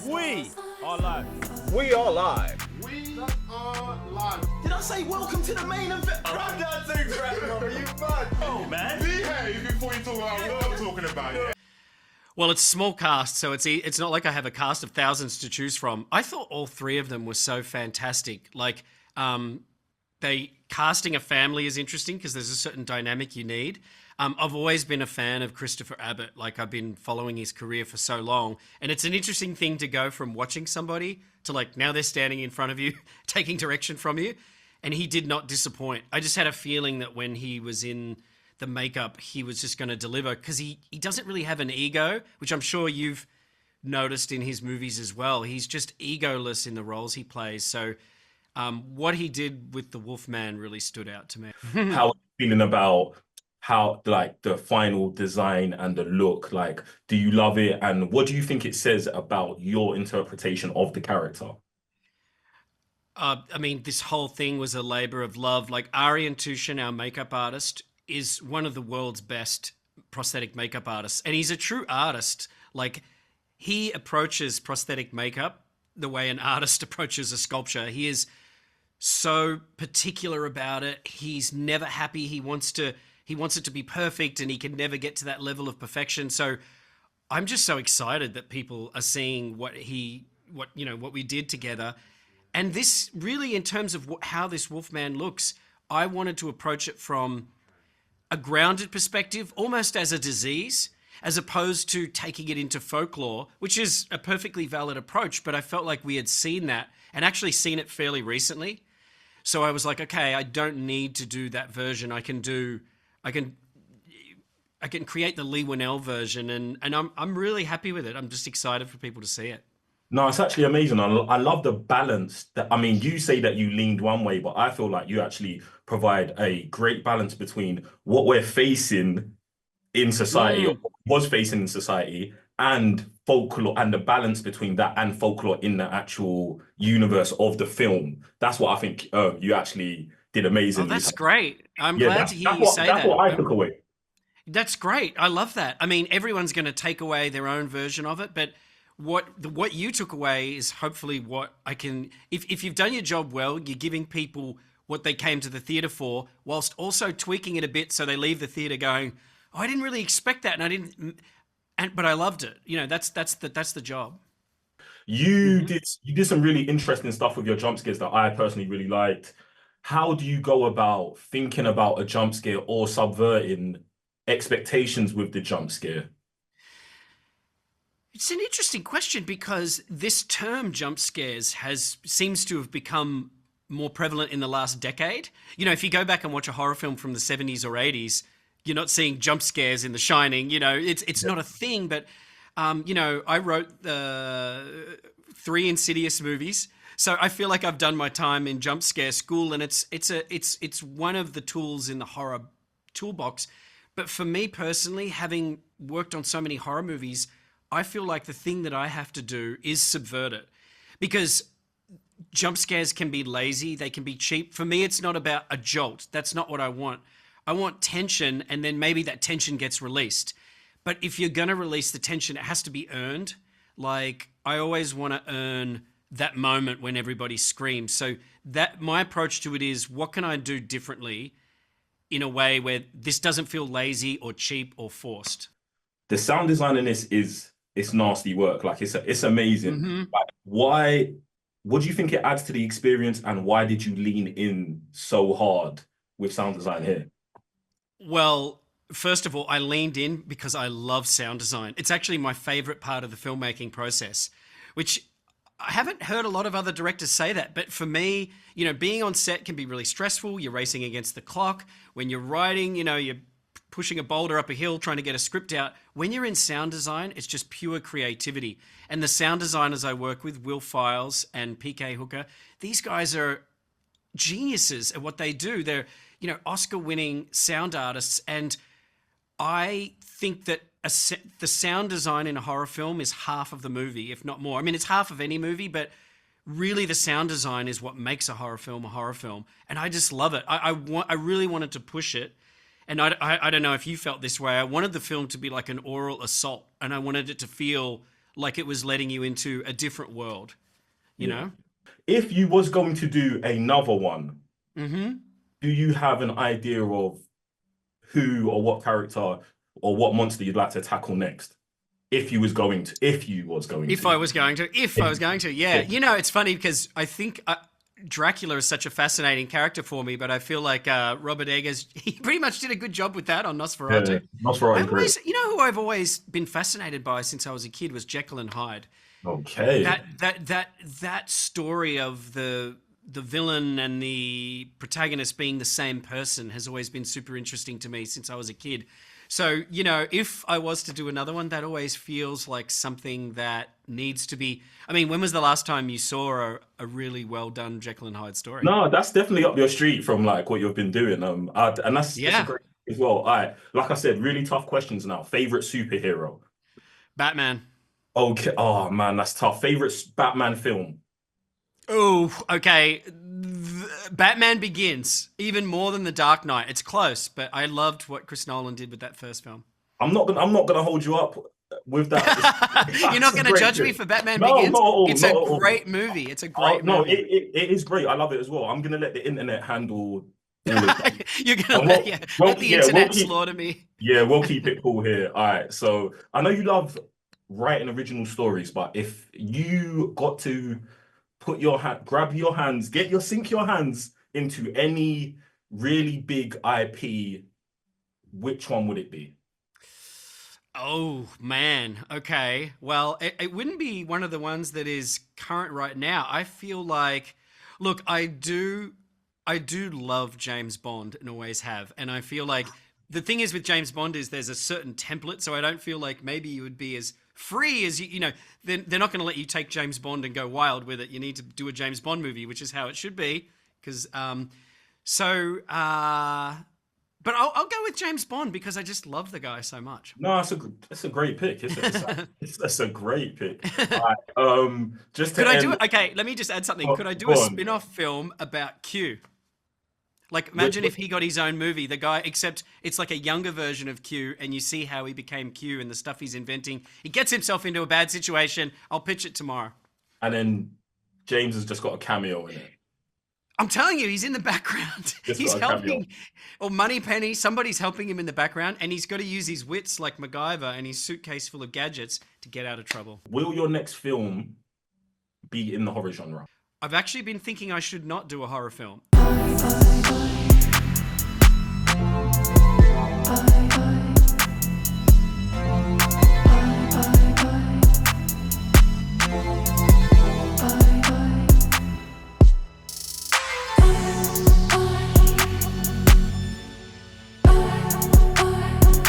We are live. We are live. We are live. Did I say welcome to the main event? I'm not too great, bro. You mad? Oh, man. Behave before you talk about what I'm talking about, yeah? Well, it's small cast, so it's not like I have a cast of thousands to choose from. I thought all three of them were so fantastic. Like, casting a family is interesting because there's a certain dynamic you need. I've always been a fan of Christopher Abbott. Like, I've been following his career for so long, and it's an interesting thing to go from watching somebody to like now they're standing in front of you, taking direction from you, and he did not disappoint. I just had a feeling that when he was in the makeup, he was just going to deliver because he doesn't really have an ego, which I'm sure you've noticed in his movies as well. He's just egoless in the roles he plays. So what he did with the Wolfman really stood out to me. How are you feeling about how like the final design and the look? Like, do you love it? And what do you think it says about your interpretation of the character? I mean, this whole thing was a labor of love. Like Arian Tushin, our makeup artist, is one of the world's best prosthetic makeup artists. And he's a true artist. Like, he approaches prosthetic makeup the way an artist approaches a sculpture. He is so particular about it. He's never happy. He wants it to be perfect, and he can never get to that level of perfection. So I'm just so excited that people are seeing what we did together. And this really, in terms of how this Wolfman looks, I wanted to approach it from a grounded perspective, almost as a disease, as opposed to taking it into folklore, which is a perfectly valid approach. But I felt like we had seen that and actually seen it fairly recently. So I was like, okay, I don't need to do that version. I can create the Leigh Whannell version, and I'm really happy with it. I'm just excited for people to see it. No, it's actually amazing. I love the balance that, I mean, you say that you leaned one way, but I feel like you actually provide a great balance between what we're facing in society, or was facing in society, and folklore, and the balance between that and folklore in the actual universe of the film. That's what I think you actually did amazingly. Oh, that's great. I'm glad to hear you say that. That's what I took away. That's great. I love that. I mean, everyone's going to take away their own version of it, but what you took away is hopefully what I can. If you've done your job well, you're giving people what they came to the theatre for, whilst also tweaking it a bit so they leave the theatre going, "Oh, I didn't really expect that, but I loved it." You know, that's the job. You did some really interesting stuff with your jump scares that I personally really liked. How do you go about thinking about a jump scare or subverting expectations with the jump scare? It's an interesting question because this term jump scares seems to have become more prevalent in the last decade. You know, if you go back and watch a horror film from the 70s or 80s, you're not seeing jump scares in The Shining. You know, it's not a thing. But you know, I wrote the 3 Insidious movies, so I feel like I've done my time in jump scare school, and it's one of the tools in the horror toolbox. But for me personally, having worked on so many horror movies, I feel like the thing that I have to do is subvert it, because jump scares can be lazy, they can be cheap. For me, it's not about a jolt. That's not what I want. I want tension, and then maybe that tension gets released. But if you're going to release the tension, it has to be earned. Like, I always want to earn that moment when everybody screams. So that my approach to it is, what can I do differently in a way where this doesn't feel lazy or cheap or forced? The sound design in this it's nasty work. Like, it's amazing. Like, what do you think it adds to the experience, and why did you lean in so hard with sound design here? Well, first of all, I leaned in because I love sound design. It's actually my favorite part of the filmmaking process, which I haven't heard a lot of other directors say that. But for me, you know, being on set can be really stressful. You're racing against the clock. When you're writing, you know, you're pushing a boulder up a hill, trying to get a script out. When you're in sound design, it's just pure creativity. And the sound designers I work with, Will Files and PK Hooker, these guys are geniuses at what they do. They're, you know, Oscar-winning sound artists. And I think that the sound design in a horror film is half of the movie, if not more. I mean, it's half of any movie, but really the sound design is what makes a horror film a horror film. And I just love it. I really wanted to push it. And I don't know if you felt this way. I wanted the film to be like an oral assault, and I wanted it to feel like it was letting you into a different world, you know? If you was going to do another one, do you have an idea of who or what character or what monster you'd like to tackle next? If you was going to, yeah. You know, it's funny because I think Dracula is such a fascinating character for me, but I feel like Robert Eggers, he pretty much did a good job with that on Nosferatu. Yeah, Nosferatu, great. You know who I've always been fascinated by since I was a kid was Jekyll and Hyde. Okay. That story of the villain and the protagonist being the same person has always been super interesting to me since I was a kid. So, you know, if I was to do another one, that always feels like something that needs to be... I mean, when was the last time you saw a really well done Jekyll and Hyde story? No, that's definitely up your street from like what you've been doing. And that's a great as well. All right, like I said, really tough questions now. Favorite superhero? Batman. Okay. Oh man, that's tough. Favorite Batman film? Oh, okay. Batman Begins, even more than The Dark Knight. It's close, but I loved what Chris Nolan did with that first film. I'm not gonna hold you up with that. You're not gonna judge me for Batman Begins? It's a great movie. It's a great movie. No, it is great. I love it as well. I'm gonna let the internet handle all of that. You're gonna let the internet slaughter me. Yeah, we'll keep it cool here. All right. So I know you love writing original stories, but if you got to sink your hands into any really big IP, which one would it be? Oh man. Okay. Well, it wouldn't be one of the ones that is current right now. I feel like, look, I do love James Bond and always have. And I feel like the thing is with James Bond is there's a certain template. So I don't feel like maybe you would be as free as you know, they're not going to let you take James Bond and go wild with it. You need to do a James Bond movie, which is how it should be. Because, but I'll go with James Bond because I just love the guy so much. No, it's a great pick. It's a great pick. Right, Okay, let me just add something. Could I do a spin-off film about Q? Like, imagine if he got his own movie, the guy, except it's like a younger version of Q, and you see how he became Q and the stuff he's inventing. He gets himself into a bad situation. I'll pitch it tomorrow. And then James has just got a cameo in it. I'm telling you, he's in the background. He's helping, or Moneypenny, somebody's helping him in the background, and he's got to use his wits like MacGyver and his suitcase full of gadgets to get out of trouble. Will your next film be in the horror genre? I've actually been thinking I should not do a horror film.